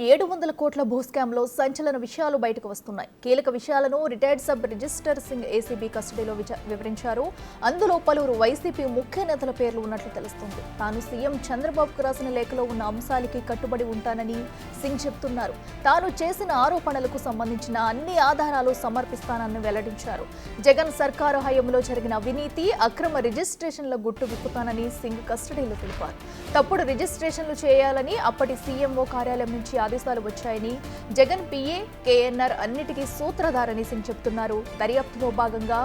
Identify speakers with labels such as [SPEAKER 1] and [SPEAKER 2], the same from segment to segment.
[SPEAKER 1] 700 కోట్ల భూ స్కామ్లో సంచలన విషయాలు బయటకు వస్తున్నాయి. కీలక విషయాలను retired sub register Singh ACB కస్టడీలో వివరించారు. అందులో పలువురు వైసీపీ ముఖ్య నేతల పేర్లు ఉన్నట్లు తెలుస్తుంది. తాను సీఎం చంద్రబాబుకు రాసిన లేఖలో ఉన్న అంశాలకి కట్టుబడి ఉంటానని సింగ్ చెప్తున్నారు. తాను చేసిన ఆరోపణలకు సంబంధించిన అన్ని ఆధారాలు సమర్పిస్తానని వెల్లడించారు. జగన్ సర్కారు హయాంలో జరిగిన అవినీతి, అక్రమ రిజిస్ట్రేషన్ల గుట్టు విప్పుతానని సింగ్ కస్టడీలో తెలిపారు. తప్పుడు రిజిస్ట్రేషన్లు చేయాలని అప్పటి సీఎంఓ కార్యాలయం నుంచి ఆదేశాలు వచ్చాయని, జగన్ పిఏ కేఎన్ఆర్ అన్నిటికీ సూత్రధారని సింగ్ చెప్తున్నారు. దర్యాప్తులో భాగంగా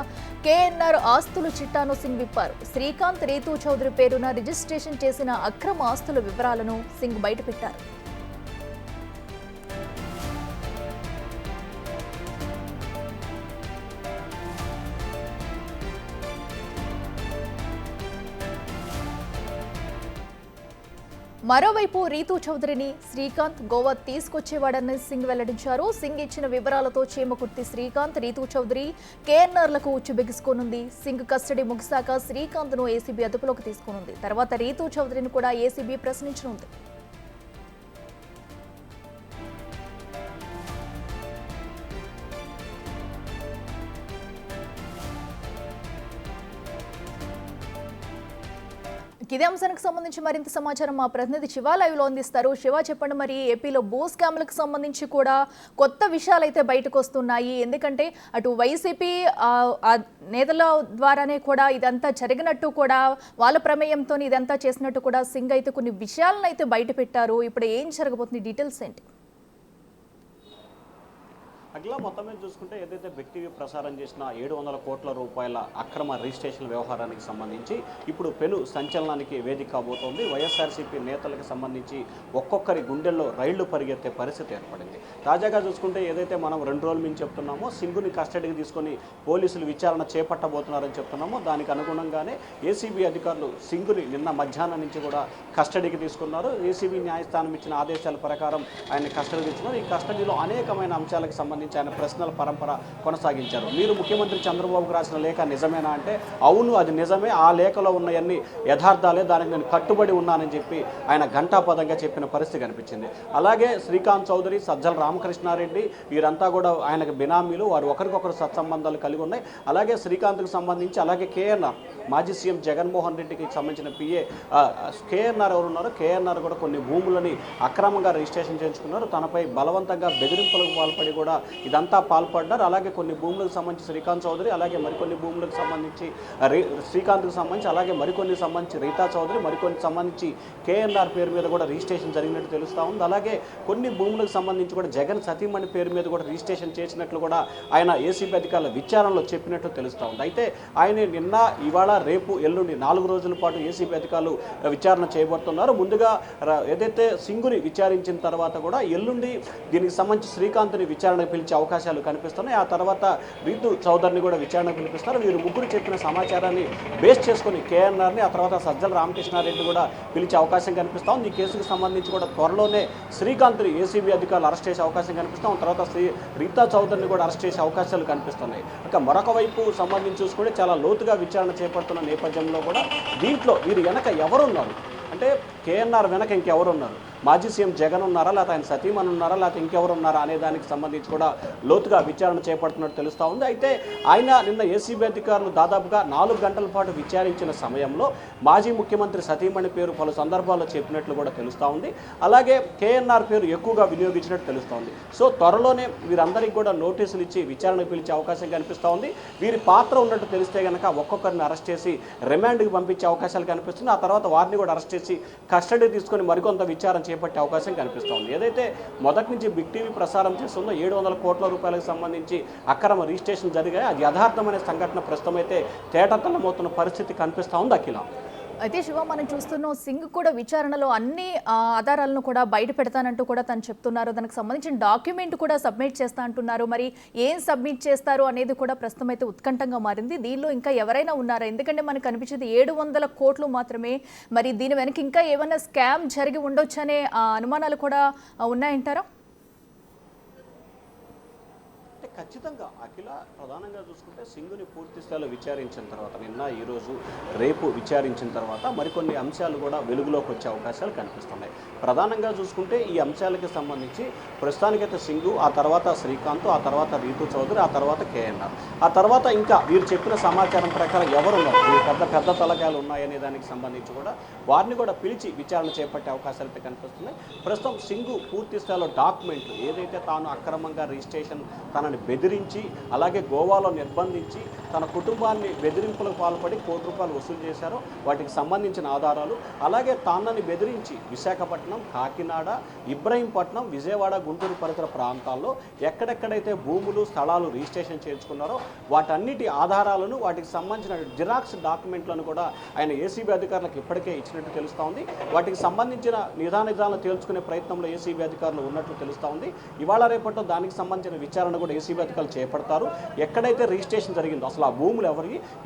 [SPEAKER 1] కేఎన్ఆర్ ఆస్తుల చిట్టాను సింగ్ విప్పారు. శ్రీకాంత్, రీతూ చౌదరి పేరున రిజిస్ట్రేషన్ చేసిన అక్రమ ఆస్తుల వివరాలను సింగ్ బయటపెట్టారు. మరోవైపు రీతూ చౌదరిని శ్రీకాంత్ గోవా తీసుకొచ్చేవాడని సింగ్ వెల్లడించారు. సింగ్ ఇచ్చిన వివరాలతో చీమకుర్తి శ్రీకాంత్, రీతూ చౌదరి, కేఎన్ఆర్లకు ఉచ్చు బిగుసుకోనుంది. సింగ్ కస్టడీ ముగిశాక శ్రీకాంత్ను ఏసీబీ అదుపులోకి తీసుకోనుంది. తర్వాత రీతూ చౌదరిని కూడా ఏసీబీ ప్రశ్నించనుంది. ఇదే అంశానికి సంబంధించి మరింత సమాచారం మా ప్రతినిధి శివ లైవ్ లో అందిస్తారు. శివ, చెప్పండి, మరి ఏపీలో భూ స్కామ్లకు సంబంధించి కూడా కొత్త విషయాలు అయితే బయటకు వస్తున్నాయి. ఎందుకంటే అటు వైసీపీ నేతల ద్వారానే కూడా ఇదంతా జరిగినట్టు కూడా, వాళ్ళ ప్రమేయంతో ఇదంతా చేసినట్టు కూడా సింగ్ అయితే కొన్ని విషయాలను అయితే బయట పెట్టారు. ఇప్పుడు ఏం జరగబోతుంది, డీటెయిల్స్ ఏంటి?
[SPEAKER 2] అట్లా మొత్తం మీద చూసుకుంటే ఏదైతే వ్యక్తివి ప్రసారం చేసిన 700 కోట్ల రూపాయల అక్రమ రిజిస్ట్రేషన్ వ్యవహారానికి సంబంధించి ఇప్పుడు పెను సంచలనానికి వేదిక కాబోతోంది. వైఎస్ఆర్సీపీ నేతలకు సంబంధించి ఒక్కొక్కరి గుండెల్లో రైళ్లు పరిగెత్తే పరిస్థితి ఏర్పడింది. తాజాగా చూసుకుంటే ఏదైతే మనం 2 రోజుల నుంచి చెప్తున్నామో సింగుని కస్టడీకి తీసుకొని పోలీసులు విచారణ చేపట్టబోతున్నారని చెప్తున్నామో, దానికి అనుగుణంగానే ఏసీబీ అధికారులు సింగుని నిన్న మధ్యాహ్నం నుంచి కూడా కస్టడీకి తీసుకున్నారు. ఏసీబీ న్యాయస్థానం ఇచ్చిన ఆదేశాల ప్రకారం ఆయన కస్టడీ తీసుకున్నారు. ఈ కస్టడీలో అనేకమైన అంశాలకు సంబంధించి ఆయన ప్రశ్నల పరంపర కొనసాగించారు. మీరు ముఖ్యమంత్రి చంద్రబాబుకు రాసిన లేఖ నిజమేనా అంటే, అవును అది నిజమే, ఆ లేఖలో ఉన్నవన్నీ యథార్థాలే, దానికి నేను కట్టుబడి ఉన్నానని చెప్పి ఆయన ఘంటాపదంగా చెప్పిన పరిస్థితి కనిపించింది. అలాగే శ్రీకాంత్ చౌదరి, సజ్జల రామకృష్ణారెడ్డి వీరంతా కూడా ఆయనకు బినామీలు, వారు ఒకరికొకరు సత్సంబంధాలు కలిగి ఉన్నాయి. అలాగే శ్రీకాంత్కి సంబంధించి, అలాగే కేఎన్ఆర్ మాజీ సీఎం జగన్మోహన్ రెడ్డికి సంబంధించిన పిఏ కేఎన్ఆర్ ఎవరు ఉన్నారో, కేఎన్ఆర్ కూడా కొన్ని భూములని అక్రమంగా రిజిస్ట్రేషన్ చేయించుకున్నారు. తనపై బలవంతంగా బెదిరింపులకు పాల్పడి కూడా ఇదంతా పాల్పడ్డారు. అలాగే కొన్ని భూములకు సంబంధించి శ్రీకాంత్ చౌదరి, అలాగే మరికొన్ని భూములకు సంబంధించి శ్రీకాంత్కి సంబంధించి, అలాగే మరికొన్ని సంబంధించి రీతా చౌదరి, మరికొన్ని సంబంధించి కేఎన్ఆర్ పేరు మీద కూడా రిజిస్ట్రేషన్ జరిగినట్టు తెలుస్తూ ఉంది. అలాగే కొన్ని భూములకు సంబంధించి కూడా జగన్ సతీమణి పేరు మీద కూడా రిజిస్ట్రేషన్ చేసినట్లు కూడా ఆయన ఏసీబీ అధికారుల విచారణలో చెప్పినట్టు తెలుస్తూ ఉంది. అయితే ఆయన నిన్న, ఇవాళ, రేపు, ఎల్లుండి 4 రోజుల పాటు ఏసీబీ అధికారులు విచారణ చేయబడుతున్నారు. ముందుగా ఏదైతే సింగుని విచారించిన తర్వాత కూడా ఎల్లుండి దీనికి సంబంధించి శ్రీకాంత్ని విచారణకు పిలిచే అవకాశాలు కనిపిస్తున్నాయి. ఆ తర్వాత రీతూ చౌదరిని కూడా విచారణకు పిలిపిస్తారు. వీరు ముగ్గురు చెప్పిన సమాచారాన్ని బేస్ చేసుకుని కేఎన్ఆర్ని, ఆ తర్వాత సజ్జల రామకృష్ణారెడ్డి కూడా పిలిచే అవకాశం కనిపిస్తూ ఉంది. ఈ కేసుకు సంబంధించి కూడా త్వరలోనే శ్రీకాంత్ని ఏసీబీ అధికారులు అరెస్ట్ చేసే అవకాశం కనిపిస్తాం. తర్వాత రీతా చౌదరిని కూడా అరెస్ట్ చేసే అవకాశాలు కనిపిస్తున్నాయి. ఇక మరొక వైపు సంబంధించి చూసుకుంటే చాలా లోతుగా విచారణ చేపడుతున్న నేపథ్యంలో కూడా దీంట్లో వీరు వెనక ఎవరున్నారు అంటే, కేఎన్ఆర్ వెనక ఇంకెవరున్నారు, మాజీ సీఎం జగన్ ఉన్నారా, లేకపోతే ఆయన సతీమణి ఉన్నారా, లేకపోతే ఇంకెవరు ఉన్నారా అనే దానికి సంబంధించి కూడా లోతుగా విచారణ చేపడుతున్నట్టు తెలుస్తూ ఉంది. అయితే ఆయన నిన్న ఏసీబీ అధికారులు దాదాపుగా 4 గంటల పాటు విచారించిన సమయంలో మాజీ ముఖ్యమంత్రి సతీమణి పేరు పలు సందర్భాల్లో చెప్పినట్లు కూడా తెలుస్తూ ఉంది. అలాగే కేఎన్ఆర్ పేరు ఎక్కువగా వినియోగించినట్టు తెలుస్తూ ఉంది. సో త్వరలోనే వీరందరికీ కూడా నోటీసులు ఇచ్చి విచారణకు పిలిచే అవకాశం కనిపిస్తూ ఉంది. వీరి పాత్ర ఉన్నట్టు తెలిస్తే కనుక ఒక్కొక్కరిని అరెస్ట్ చేసి రిమాండ్కి పంపించే అవకాశాలు కనిపిస్తుంది. ఆ తర్వాత వారిని కూడా అరెస్ట్ చేసి కస్టడీ తీసుకొని మరికొంత విచారణ చేపట్టే అవకాశం కనిపిస్తోంది. ఏదైతే మొదటి నుంచి బిగ్ టీవీ ప్రసారం చేస్తుందో 700 కోట్ల రూపాయలకు సంబంధించి అక్రమ రిజిస్ట్రేషన్ జరిగాయి, అది యథార్థమైన సంఘటన ప్రస్తుతం అయితే తేటతెల్లమవుతున్న పరిస్థితి కనిపిస్తూ ఉంది. అఖిల,
[SPEAKER 1] అయితే శివ, మనం చూస్తున్నాం సింగ్ కూడా విచారణలో అన్ని ఆధారాలను కూడా బయట పెడతానంటూ కూడా తను చెప్తున్నారు. దానికి సంబంధించిన డాక్యుమెంట్ కూడా సబ్మిట్ చేస్తా అంటున్నారు. మరి ఏం సబ్మిట్ చేస్తారు అనేది కూడా ప్రస్తుతం అయితే ఉత్కంఠంగా మారింది. దీనిలో ఇంకా ఎవరైనా ఉన్నారా? ఎందుకంటే మనకు కనిపించేది 700 కోట్లు మాత్రమే. మరి దీని వెనక ఇంకా ఏమైనా స్కామ్ జరిగి ఉండొచ్చు అనే అనుమానాలు కూడా ఉన్నాయంటారా?
[SPEAKER 2] ఖచ్చితంగా అఖిల ప్రధానంగా చూసుకుంటే సింగుని పూర్తి స్థాయిలో విచారించిన తర్వాత నిన్న ఈరోజు రేపు విచారించిన తర్వాత మరికొన్ని అంశాలు కూడా వెలుగులోకి వచ్చే అవకాశాలు కనిపిస్తున్నాయి. ప్రధానంగా చూసుకుంటే ఈ అంశాలకి సంబంధించి ప్రస్తుతానికైతే సింగు, ఆ తర్వాత శ్రీకాంత్, ఆ తర్వాత రీతు చౌదరి, ఆ తర్వాత కేఎన్ఆర్, ఆ తర్వాత ఇంకా వీరు చెప్పిన సమాచారం ప్రకారం ఎవరున్నారు, ఈ పెద్ద పెద్ద తలకాయలు ఉన్నాయనే దానికి సంబంధించి కూడా వారిని కూడా పిలిచి విచారణ చేపట్టే అవకాశాలు అయితే కనిపిస్తున్నాయి. ప్రస్తుతం సింగు పూర్తి స్థాయిలో డాక్యుమెంట్లు ఏదైతే తాను అక్రమంగా రిజిస్ట్రేషన్ తనని బెదిరించి అలాగే గోవాలో నిర్బంధించి తన కుటుంబాన్ని బెదిరింపులకు పాల్పడి ₹1 కోటి వసూలు చేశారో వాటికి సంబంధించిన ఆధారాలు, అలాగే తానని బెదిరించి విశాఖపట్నం, కాకినాడ, ఇబ్రహీంపట్నం, విజయవాడ, గుంటూరు పరిసర ప్రాంతాల్లో ఎక్కడెక్కడైతే భూములు స్థలాలు రిజిస్ట్రేషన్ చేయించుకున్నారో వాటన్నిటి ఆధారాలను, వాటికి సంబంధించిన జిరాక్స్ డాక్యుమెంట్లను కూడా ఆయన ఏసీబీ అధికారులకు ఇప్పటికే ఇచ్చినట్టు తెలుస్తూ ఉంది. వాటికి సంబంధించిన నిజానిజాలను తేల్చుకునే ప్రయత్నంలో ఏసీబీ అధికారులు ఉన్నట్లు తెలుస్తూ ఉంది. ఇవాళ రేపట్లో దానికి సంబంధించిన విచారణ కూడా ఏసీబీ అధికారులు చేపడతారు. ఎక్కడైతే రిజిస్ట్రేషన్ జరిగిందో అసలు ఆ భూములు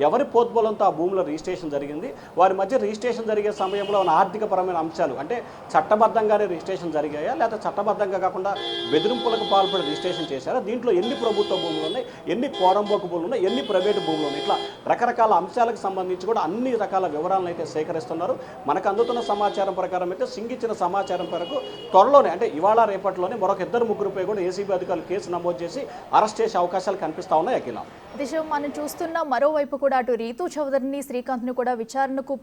[SPEAKER 2] ఎవరి పోద్బలంతో ఆ భూముల రిజిస్ట్రేషన్ జరిగింది, వారి మధ్య రిజిస్ట్రేషన్ జరిగే సమయంలో ఉన్న ఆర్థికపరమైన అంశాలు అంటే చట్టబద్ధంగానే రిజిస్ట్రేషన్ జరిగాయా లేకపోతే చట్టబద్ధంగా కాకుండా బెదిరింపులకు పాల్పడి రిజిస్ట్రేషన్ చేశారా, దీంట్లో ఎన్ని ప్రభుత్వ భూములు ఉన్నాయి, ఎన్ని కోరంబోకు భూములు ఉన్నాయి, ఎన్ని ప్రైవేటు భూములు ఉన్నాయి, ఇట్లా రకరకాల అంశాలకు సంబంధించి కూడా అన్ని రకాల వివరాలను అయితే సేకరిస్తున్నారు. మనకు అందుతున్న సమాచారం ప్రకారం అయితే సింగ్ ఇచ్చిన సమాచారం మేరకు త్వరలోనే అంటే ఇవాళ రేపట్లోనే మరొక 2-3పై కూడా ఏసీబీ అధికారులు కేసు నమోదు చేసి అరెస్ట్ చేసే అవకాశాలు కనిపిస్తా ఉన్నాయి. అఖిల
[SPEAKER 1] దిశ మనం చూస్తున్న మరోవైపు కూడా అటు రీతు చౌదరిని, శ్రీకాంత్ని కూడా విచారణకు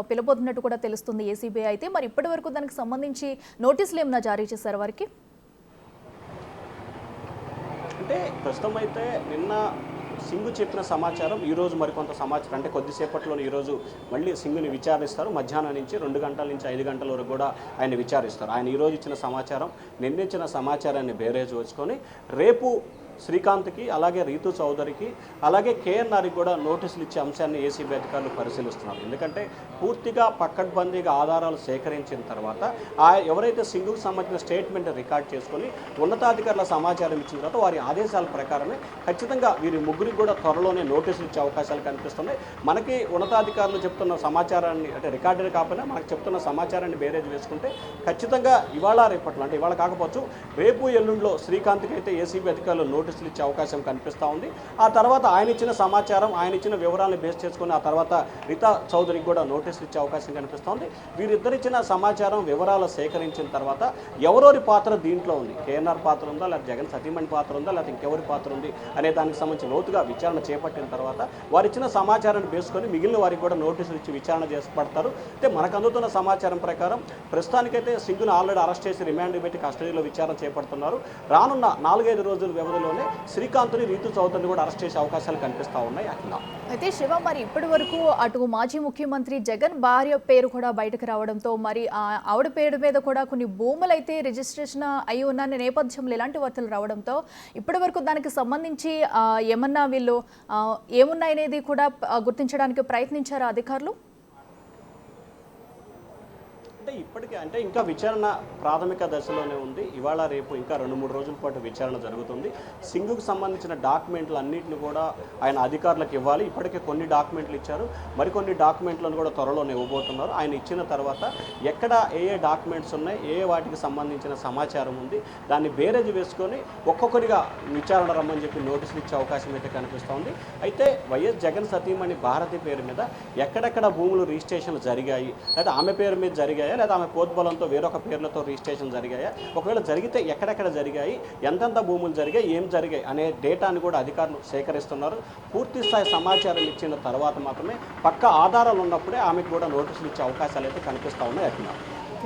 [SPEAKER 1] పిలబోతున్నట్టు కూడా తెలుస్తుంది ఏసీబీ. అయితే మరి ఇప్పటి వరకు దానికి సంబంధించి నోటీసులు ఏమైనా జారీ చేశారు వారికి?
[SPEAKER 2] అంటే ప్రస్తుతం అయితే నిన్న సింగు చెప్పిన సమాచారం, ఈరోజు మరికొంత సమాచారం అంటే కొద్దిసేపట్లోనే ఈరోజు మళ్ళీ సింగుని విచారిస్తారు. మధ్యాహ్నం నుంచి 2 గంటల నుంచి 5 గంటల వరకు కూడా ఆయన విచారిస్తారు. ఆయన ఈరోజు ఇచ్చిన సమాచారం, నిన్నిచ్చిన సమాచారాన్ని బేరేజ్ వచ్చుకొని రేపు శ్రీకాంత్కి, అలాగే రీతు చౌదరికి, అలాగే కేఎన్ఆర్కి కూడా నోటీసులు ఇచ్చే అంశాన్ని ఏసీబీ అధికారులు పరిశీలిస్తున్నారు. ఎందుకంటే పూర్తిగా పక్కడ్బందీగా ఆధారాలు సేకరించిన తర్వాత ఎవరైతే సింగుకు సంబంధించిన స్టేట్మెంట్ రికార్డ్ చేసుకొని ఉన్నతాధికారుల సమాచారం ఇచ్చిన తర్వాత వారి ఆదేశాల ప్రకారమే ఖచ్చితంగా వీరి ముగ్గురికి కూడా త్వరలోనే నోటీసులు ఇచ్చే అవకాశాలు కనిపిస్తున్నాయి. మనకి ఉన్నతాధికారులు చెప్తున్న సమాచారాన్ని అంటే రికార్డులు కాకపోయినా మనకు చెప్తున్న సమాచారాన్ని బేరేజ్ వేసుకుంటే ఖచ్చితంగా ఇవాళ రేపట్లో అంటే ఇవాళ కాకపోవచ్చు రేపు ఎల్లుండిలో శ్రీకాంత్కి అయితే ఏసీబీ అధికారులు నోటీసులు ఇచ్చే అవకాశం కనిపిస్తూ ఉంది. ఆ తర్వాత ఆయన ఇచ్చిన సమాచారం, ఆయన ఇచ్చిన వివరాలను బేస్ చేసుకుని ఆ తర్వాత రీతా చౌదరికి కూడా నోటీసులు ఇచ్చే అవకాశం కనిపిస్తూ ఉంది. వీరిద్దరిచ్చిన సమాచారం, వివరాలు సేకరించిన తర్వాత ఎవరెవరి పాత్ర దీంట్లో ఉంది, కేఎన్ఆర్ పాత్ర ఉందా, లేకపోతే జగన్ సతీమణి పాత్ర ఉందా, లేకపోతే ఇంకెవరి పాత్ర ఉంది అనే దానికి సంబంధించి లోతుగా విచారణ చేపట్టిన తర్వాత వారిచ్చిన సమాచారాన్ని బేసుకొని మిగిలిన వారికి కూడా నోటీసులు ఇచ్చి విచారణ చేపడతారు. అయితే మనకు అందుతున్న సమాచారం ప్రకారం ప్రస్తుతానికైతే సింగును ఆల్రెడీ అరెస్ట్ చేసి రిమాండ్ పెట్టి కస్టడీలో విచారణ చేపడుతున్నారు. రానున్న 4-5 రోజుల వ్యవధిలో శ్రీకాంత్ని, రీతు చౌదరిని కూడా అరెస్ట్ చేసే అవకాశాలు కనిపిస్తూ ఉన్నాయి.
[SPEAKER 1] అయితే శివ, మరి ఇప్పటి వరకు అటు మాజీ ముఖ్యమంత్రి జగన్ భార్య పేరు కూడా బయటకు రావడంతో మరి ఆవిడ పేరు మీద కూడా కొన్ని భూములు అయితే రిజిస్ట్రేషన్ అయి ఉన్న నేపథ్యంలో ఇలాంటి వార్తలు రావడంతో ఇప్పటి వరకు దానికి సంబంధించి ఏమన్నా వీళ్ళు ఏమున్నాయనేది కూడా గుర్తించడానికి ప్రయత్నించారా అధికారులు?
[SPEAKER 2] అంటే ఇప్పటికే అంటే ఇంకా విచారణ ప్రాథమిక దశలోనే ఉంది. ఇవాళ రేపు ఇంకా 2-3 రోజుల పాటు విచారణ జరుగుతుంది. సింగుకు సంబంధించిన డాక్యుమెంట్లు అన్నింటిని కూడా ఆయన అధికారులకు ఇవ్వాలి. ఇప్పటికే కొన్ని డాక్యుమెంట్లు ఇచ్చారు, మరికొన్ని డాక్యుమెంట్లను కూడా త్వరలోనే ఇవ్వబోతున్నారు. ఆయన ఇచ్చిన తర్వాత ఎక్కడ ఏ డాక్యుమెంట్స్ ఉన్నాయి, వాటికి సంబంధించిన సమాచారం ఉంది, దాన్ని బేరేజ్ వేసుకొని ఒక్కొక్కరిగా విచారణ రమ్మని చెప్పి నోటీసులు ఇచ్చే అవకాశం అయితే కనిపిస్తోంది. అయితే వైఎస్ జగన్ సతీమణి భారతి పేరు మీద ఎక్కడెక్కడ భూములు రిజిస్ట్రేషన్లు జరిగాయి, లేదా ఆమె పేరు మీద జరిగాయా, లేదా ఆమె పోద్బలంతో వేరొక పేర్లతో రిజిస్ట్రేషన్ జరిగాయా, ఒకవేళ జరిగితే ఎక్కడెక్కడ జరిగాయి, ఎంతెంత భూములు జరిగాయి, ఏం జరిగాయి అనే డేటాను కూడా అధికారులు సేకరిస్తున్నారు. పూర్తి స్థాయి సమాచారం ఇచ్చిన తర్వాత మాత్రమే పక్క ఆధారాలు ఉన్నప్పుడే ఆమెకు కూడా నోటీసులు ఇచ్చే అవకాశాలు అయితే కనిపిస్తూ ఉన్నాయి.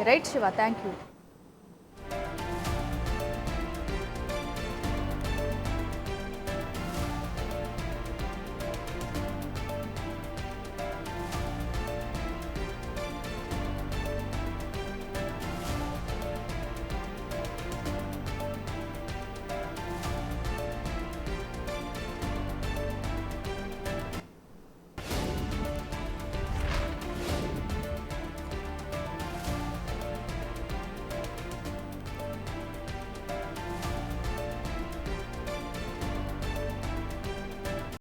[SPEAKER 1] Right Shiva, thank you.